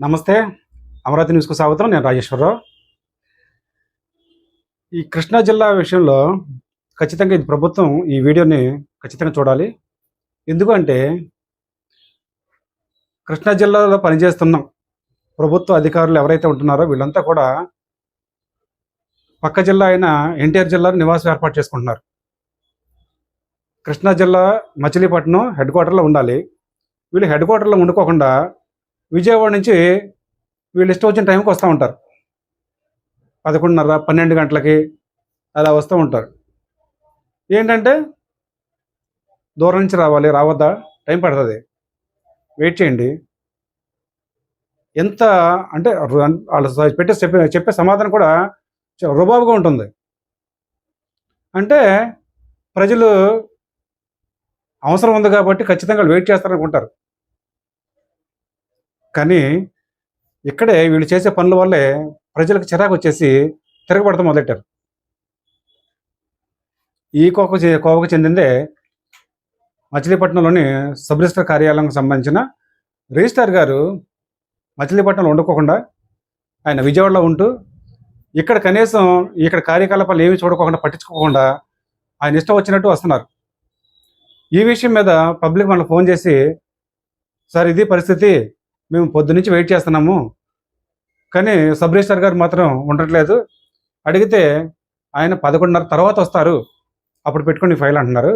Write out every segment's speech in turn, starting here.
నమస్తే. అమరావతి న్యూస్కు స్వాగతం. నేను రాజేశ్వరరావు. ఈ కృష్ణా జిల్లా విషయంలో ఖచ్చితంగా ఇది ప్రభుత్వం ఈ వీడియోని ఖచ్చితంగా చూడాలి. ఎందుకంటే కృష్ణా జిల్లాలో పనిచేస్తున్న ప్రభుత్వ అధికారులు ఎవరైతే ఉంటున్నారో వీళ్ళంతా కూడా పక్క జిల్లా అయిన ఎన్టీఆర్ జిల్లాలో నివాసం ఏర్పాటు చేసుకుంటున్నారు. కృష్ణా జిల్లా మచిలీపట్నం హెడ్ క్వార్టర్లో ఉండాలి. వీళ్ళు హెడ్ క్వార్టర్లో ఉండుకోకుండా విజయవాడ నుంచి వీళ్ళు ఇష్టం వచ్చిన టైంకి వస్తూ ఉంటారు. 11:30, 12 గంటలకి అలా వస్తూ ఉంటారు. ఏంటంటే దూరం నుంచి రావాలి, రావద్దా, టైం పడుతుంది, వెయిట్ చేయండి. ఎంత అంటే వాళ్ళు చెప్పే సమాధానం కూడా రుబాబుగా ఉంటుంది. అంటే ప్రజలు అవసరం ఉంది కాబట్టి ఖచ్చితంగా వెయిట్ చేస్తారనుకుంటారు. కానీ ఇక్కడే వీళ్ళు చేసే పనుల వల్లే ప్రజలకు చిరాకు వచ్చేసి తిరగబడతాం మొదలెట్టారు. ఈ కోవకు చెందిందే మచిలీపట్నంలోని సబ్ రిజిస్టర్ కార్యాలయానికి సంబంధించిన రిజిస్ట్రార్ గారు మచిలీపట్నంలో ఉండకోకుండా ఆయన విజయవాడలో ఉంటూ ఇక్కడ కనీసం ఇక్కడ కార్యకలాపాలు ఏమీ చూడకోకుండా పట్టించుకోకుండా ఆయన ఇష్టం వచ్చినట్టు వస్తున్నారు. ఈ విషయం మీద పబ్లిక్ మనకు ఫోన్ చేసి, సార్ ఇది పరిస్థితి, మేము పొద్దునుంచి వెయిట్ చేస్తున్నాము కానీ సబ్ రిజిస్టర్ గారు మాత్రం ఉండట్లేదు, అడిగితే ఆయన 11:30 తర్వాత వస్తారు, అప్పుడు పెట్టుకుని ఫైల్ అంటున్నారు.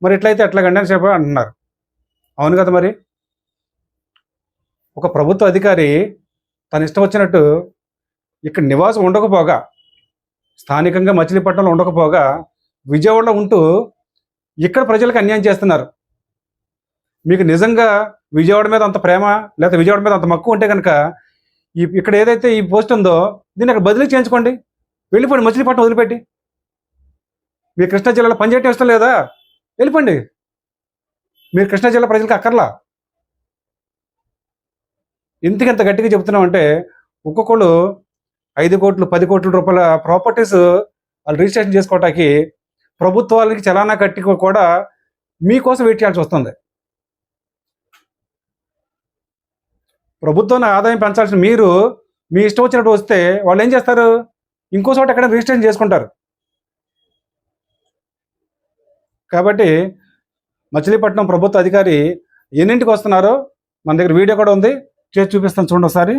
మరి ఎట్లయితే ఎట్లా గంటని చెప్పి అంటున్నారు. అవును కదా, మరి ఒక ప్రభుత్వ అధికారి తన ఇష్టం వచ్చినట్టు ఇక్కడ నివాసం ఉండకపోగా, స్థానికంగా మచిలీపట్నంలో ఉండకపోగా విజయవాడలో ఉంటూ ఇక్కడ ప్రజలకు అన్యాయం చేస్తున్నారు. మీకు నిజంగా విజయవాడ మీద అంత ప్రేమ లేకపోతే విజయవాడ మీద అంత మక్కువ ఉంటే కనుక ఇక్కడ ఏదైతే ఈ పోస్ట్ ఉందో దీన్ని అక్కడ బదిలీ చేయించుకోండి, వెళ్ళిపోండి, మచిలీపట్నం వదిలిపెట్టి. మీరు కృష్ణా జిల్లాలో పనిచేయటం ఇష్టం లేదా, వెళ్ళిపోండి. మీరు కృష్ణా జిల్లా ప్రజలకు అక్కర్లా. ఇంత గట్టిగా చెబుతున్నామంటే ఒక్కొక్కళ్ళు 5 కోట్లు 10 కోట్ల రూపాయల ప్రాపర్టీస్ వాళ్ళు రిజిస్ట్రేషన్ చేసుకోవటానికి ప్రభుత్వాలకి చలానా కట్టి కూడా మీకోసం వెయిట్ చేయాల్సి వస్తుంది. ప్రభుత్వాన్ని ఆదాయం పెంచాల్సిన మీరు మీ ఇష్టం వచ్చినట్టు వస్తే వాళ్ళు ఏం చేస్తారు, ఇంకో చోట ఎక్కడ రిజిస్ట్రేషన్ చేసుకుంటారు. కాబట్టి మచిలీపట్నం ప్రభుత్వ అధికారి ఎన్నింటికి వస్తున్నారో మన దగ్గర వీడియో కూడా ఉంది, చేసి చూపిస్తాను చూడండి ఒకసారి.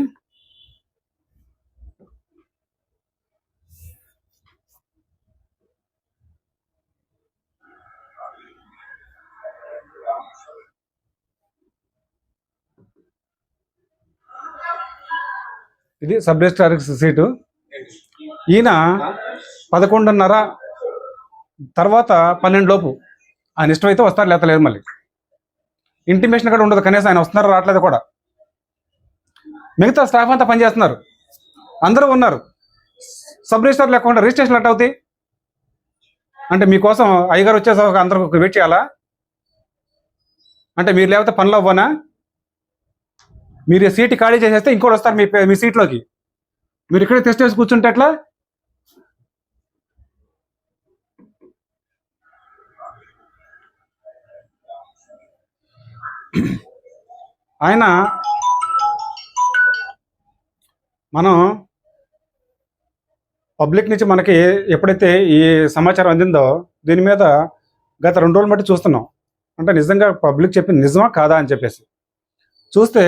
ఇది సబ్ రిజిస్ట్రార్ సీటు. ఈయన 11:30 తర్వాత 12 లోపు ఆయన ఇష్టమైతే వస్తారు, లేత లేదు. మళ్ళీ ఇంటిమేషన్ కూడా ఉండదు, కనీసం ఆయన వస్తున్నారో రావట్లేదు కూడా. మిగతా స్టాఫ్ అంతా పనిచేస్తున్నారు, అందరూ ఉన్నారు. సబ్ రిజిస్టర్ లేకుండా రిజిస్ట్రేషన్ ఎట్ అవుతాయి అంటే మీకోసం అయ్యగారు వచ్చేసరికి అందరూ వెయిట్ చేయాలా? అంటే మీరు లేకపోతే పనులు అవ్వనా? మీరు సీట్ ఖాళీ చేసేస్తే ఇంకోటి వస్తారు మీ సీట్లోకి, మీరు ఇక్కడే టెస్ట్ చేసి కూర్చుంటే ఎట్లా? ఆయన మనం పబ్లిక్ నుంచి మనకి ఎప్పుడైతే ఈ సమాచారం అందిందో దీని మీద గత 2 రోజులు బట్టి చూస్తున్నాం. అంటే నిజంగా పబ్లిక్ చెప్పింది నిజమా కాదా అని చెప్పేసి చూస్తే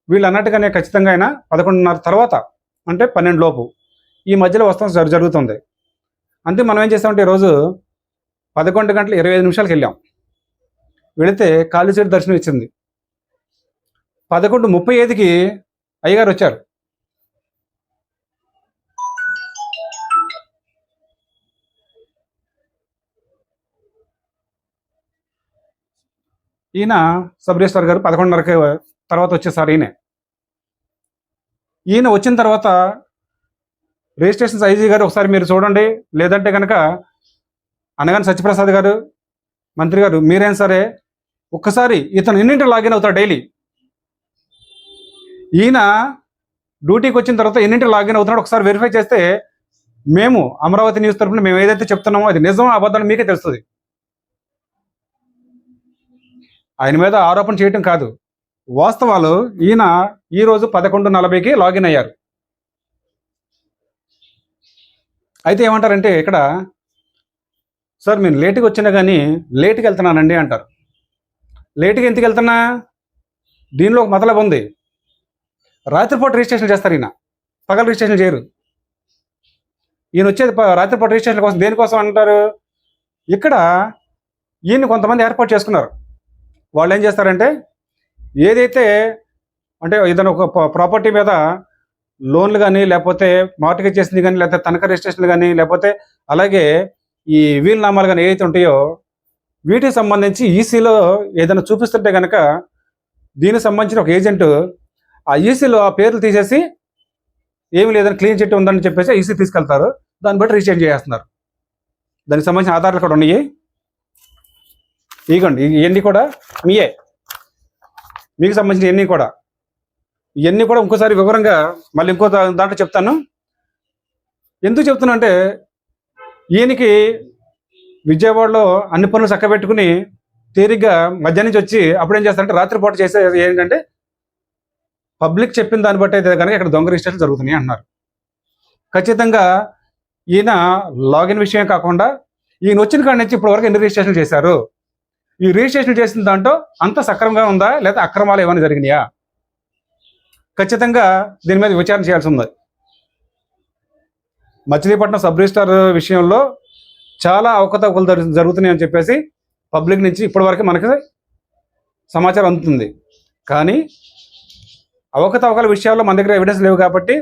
వీళ్ళు అన్నట్టుగానే ఖచ్చితంగా ఆయన 11:30 తర్వాత అంటే 12 లోపు ఈ మధ్యలో వస్తాం జరుగుతుంది. అంతే. మనం ఏం చేస్తామంటే ఈరోజు 11:25 వెళ్ళాం. వెళితే ఖాళీ సీట్ దర్శనం ఇచ్చింది. 11:35కి అయ్యగారు వచ్చారు. ఈయన సబ్ రిజిస్ట్రార్ గారు 11:30కి తర్వాత వచ్చేసారు. ఈయన వచ్చిన తర్వాత రిజిస్ట్రేషన్ ఐజీ గారు ఒకసారి మీరు చూడండి, లేదంటే కనుక అనగానే సత్యప్రసాద్ గారు మంత్రి గారు మీరేం సరే ఒక్కసారి ఇతను ఎన్నింటి లాగిన్ అవుతాడు డైలీ, ఈయన డ్యూటీకి వచ్చిన తర్వాత ఎన్నింటి లాగిన్ అవుతున్నాడు ఒకసారి వెరిఫై చేస్తే మేము అమరావతి న్యూస్ తరఫున మేము ఏదైతే చెప్తున్నామో అది నిజం అబద్ధాలు మీకే తెలుస్తుంది. ఆయన మీద ఆరోపణ చేయటం కాదు, వాస్తవాలు ఈయన ఈరోజు 11:40కి లాగిన్ అయ్యారు. అయితే ఏమంటారంటే ఇక్కడ, సార్ నేను లేట్గా వచ్చినా కానీ లేట్కి వెళ్తున్నానండి అంటారు. లేట్గా ఎందుకు వెళ్తున్నా? దీనిలో ఒక మతలబు ఉంది. రాత్రిపూట రిజిస్ట్రేషన్ చేస్తారు, ఈయన పగల రిజిస్ట్రేషన్ చేయరు. ఈయన వచ్చేది రాత్రిపూట రిజిస్ట్రేషన్ కోసం. దేనికోసం అంటారు? ఇక్కడ ఈయన్ని కొంతమంది ఏర్పాటు చేసుకున్నారు. వాళ్ళు ఏం చేస్తారంటే, ఏదైతే అంటే ఏదైనా ఒక ప్రాపర్టీ మీద లోన్లు కానీ, లేకపోతే మార్టిగేజ్ చేసింది కానీ, లేకపోతే తనఖా రిజిస్ట్రేషన్లు కానీ, లేకపోతే అలాగే ఈ వీలునామాలు కానీ ఏవైతే ఉంటాయో వీటికి సంబంధించి ఈసీలో ఏదైనా చూపిస్తుంటే కనుక దీనికి సంబంధించిన ఒక ఏజెంట్ ఆ ఈసీలో ఆ పేర్లు తీసేసి ఏమి లేదని క్లీన్ చిట్ ఉందని చెప్పేసి ఈసీ తీసుకెళ్తారు. దాన్ని బట్టి రిజిస్టర్ చేస్తున్నారు. దానికి సంబంధించిన ఆధారాలు కూడా ఉన్నాయి. ఇగోండి, ఇవన్నీ కూడా మీయే, మీకు సంబంధించిన ఇవన్నీ కూడా ఇంకోసారి వివరంగా మళ్ళీ ఇంకో దాంట్లో చెప్తాను. ఎందుకు చెప్తున్నా అంటే, ఈయనకి విజయవాడలో అన్ని పనులు చక్కబెట్టుకుని తీరిగ్గా మధ్యాహ్నం నుంచి వచ్చి అప్పుడు ఏం చేస్తారంటే రాత్రిపూట చేసే ఏంటంటే పబ్లిక్ చెప్పిన దాన్ని బట్టి అయితే కనుక ఇక్కడ దొంగ రిజిస్ట్రేషన్ జరుగుతున్నాయి అంటున్నారు. ఖచ్చితంగా ఈయన లాగిన్ విషయం కాకుండా ఈయన వచ్చిన కాడి నుంచి ఇప్పటి వరకు ఎన్ని రిజిస్ట్రేషన్ చేశారు, ఈ రిజిస్ట్రేషన్ చేసిన దాంట్లో అంత సక్రమంగా ఉందా లేదా అక్రమాలు ఏమైనా జరిగినాయా, ఖచ్చితంగా దీని మీద విచారణ చేయాల్సి ఉంది. మచిలీపట్నం సబ్ రిజిస్ట్రార్ విషయంలో చాలా అవకతవకలు జరుగుతున్నాయని చెప్పేసి పబ్లిక్ నుంచి ఇప్పటి వరకు మనకి సమాచారం అందుతుంది. కానీ అవకతవకల విషయాల్లో మన దగ్గర ఎవిడెన్స్ లేవు కాబట్టి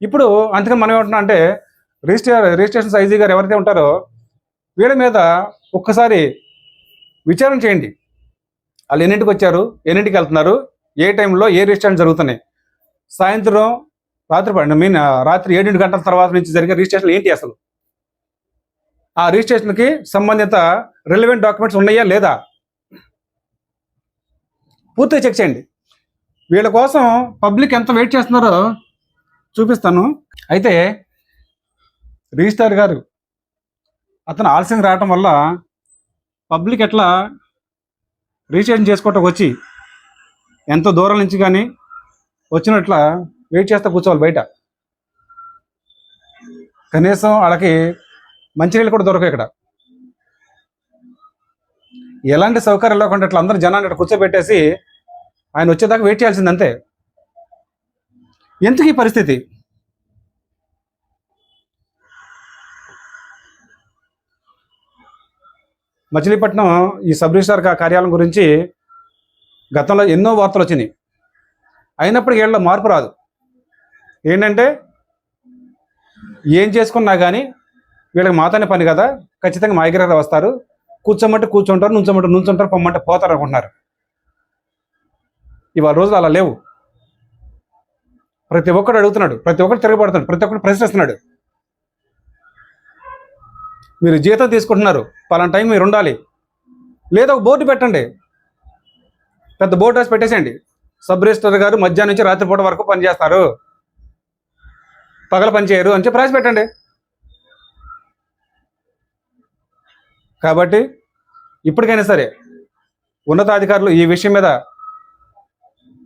ఇప్పుడు అందుకని మనం ఏమంటున్నాం అంటే, రిజిస్ట్రేషన్ ఐజీ గారు ఎవరైతే ఉంటారో వీళ్ళ మీద ఒక్కసారి విచారణ చేయండి. వాళ్ళు ఎన్నింటికి వచ్చారు, ఎన్నింటికి వెళ్తున్నారు, ఏ టైంలో ఏ రిజిస్ట్రేషన్ జరుగుతున్నాయి, సాయంత్రం రాత్రి 7 గంటల తర్వాత నుంచి జరిగే రిజిస్ట్రేషన్ ఏంటి, అసలు ఆ రిజిస్ట్రేషన్కి సంబంధిత రిలవెంట్ డాక్యుమెంట్స్ ఉన్నాయా లేదా పూర్తిగా చెక్ చేయండి. వీళ్ళ కోసం పబ్లిక్ ఎంత వెయిట్ చేస్తున్నారో చూపిస్తాను. అయితే రిజిస్ట్రార్ గారు అతను ఆలస్యం రావటం వల్ల పబ్లిక్ ఎట్లా రిజిస్ట్రేషన్ చేసుకోవటం వచ్చి ఎంతో దూరం నుంచి కానీ వచ్చినట్ల వెయిట్ చేస్తూ కూర్చోవాలి బయట. కనీసం వాళ్ళకి మంచినీళ్ళు కూడా దొరకవు. ఇక్కడ ఎలాంటి సౌకర్యాలు లేకుండా ఇట్లా అందరూ జనాన్ని ఇక్కడ కూర్చోబెట్టేసి ఆయన వచ్చేదాకా వెయిట్ చేయాల్సింది అంతే. ఎందుకు ఈ పరిస్థితి? మచిలీపట్నం ఈ సబ్ రిజిస్ట్రార్ కార్యాలయం గురించి గతంలో ఎన్నో వార్తలు వచ్చినాయి. అయినప్పటికీ వీళ్ళలో మార్పు రాదు. ఏంటంటే ఏం చేసుకున్నా కానీ వీళ్ళకి మాతోనే పని కదా, ఖచ్చితంగా మా దగ్గర వస్తారు, కూర్చోమంటే కూర్చుంటారు, నుంచుంటారు, పొమ్మంటే పోతారు అనుకుంటున్నారు. ఇవాళ రోజులు అలా లేవు. ప్రతి ఒక్కడు అడుగుతున్నాడు, ప్రతి ఒక్కరు తిరగబడుతున్నాడు, ప్రతి ఒక్కరు ప్రశ్నిస్తున్నాడు. మీరు జీతం తీసుకుంటున్నారు, పలానా టైం మీరు ఉండాలి, లేదా ఒక బోర్డు పెట్టండి, పెద్ద బోర్డు రాసి పెట్టేసేయండి, సబ్ రిజిస్ట్రార్ గారు మధ్యాహ్నం నుంచి రాత్రిపూట వరకు పనిచేస్తారు, పగల పని చేయరు అని చెప్పి రాసి పెట్టండి. కాబట్టి ఇప్పటికైనా సరే ఉన్నతాధికారులు ఈ విషయం మీద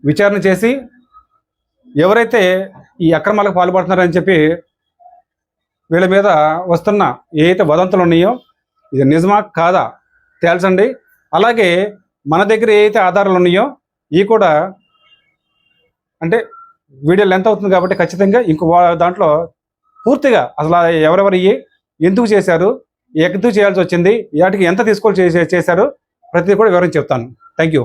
విచారణ చేసి ఎవరైతే ఈ అక్రమాలకు పాల్పడుతున్నారని చెప్పి వీళ్ళ మీద వస్తున్న ఏవైతే వదంతులు ఉన్నాయో ఇది నిజమా కాదా తేల్చండి. అలాగే మన దగ్గర ఏవైతే ఆధారాలు ఉన్నాయో ఇవి కూడా, అంటే వీడియో లెంత్ అవుతుంది కాబట్టి ఖచ్చితంగా ఇంకో దాంట్లో పూర్తిగా అసలు ఎవరెవరు ఎందుకు చేశారు, ఎందుకు చేయాల్సి వచ్చింది, వాటికి ఎంత తీసుకోవాలి చేశారు, ప్రతిదీ కూడా వివరించి చెప్తాను. Thank you.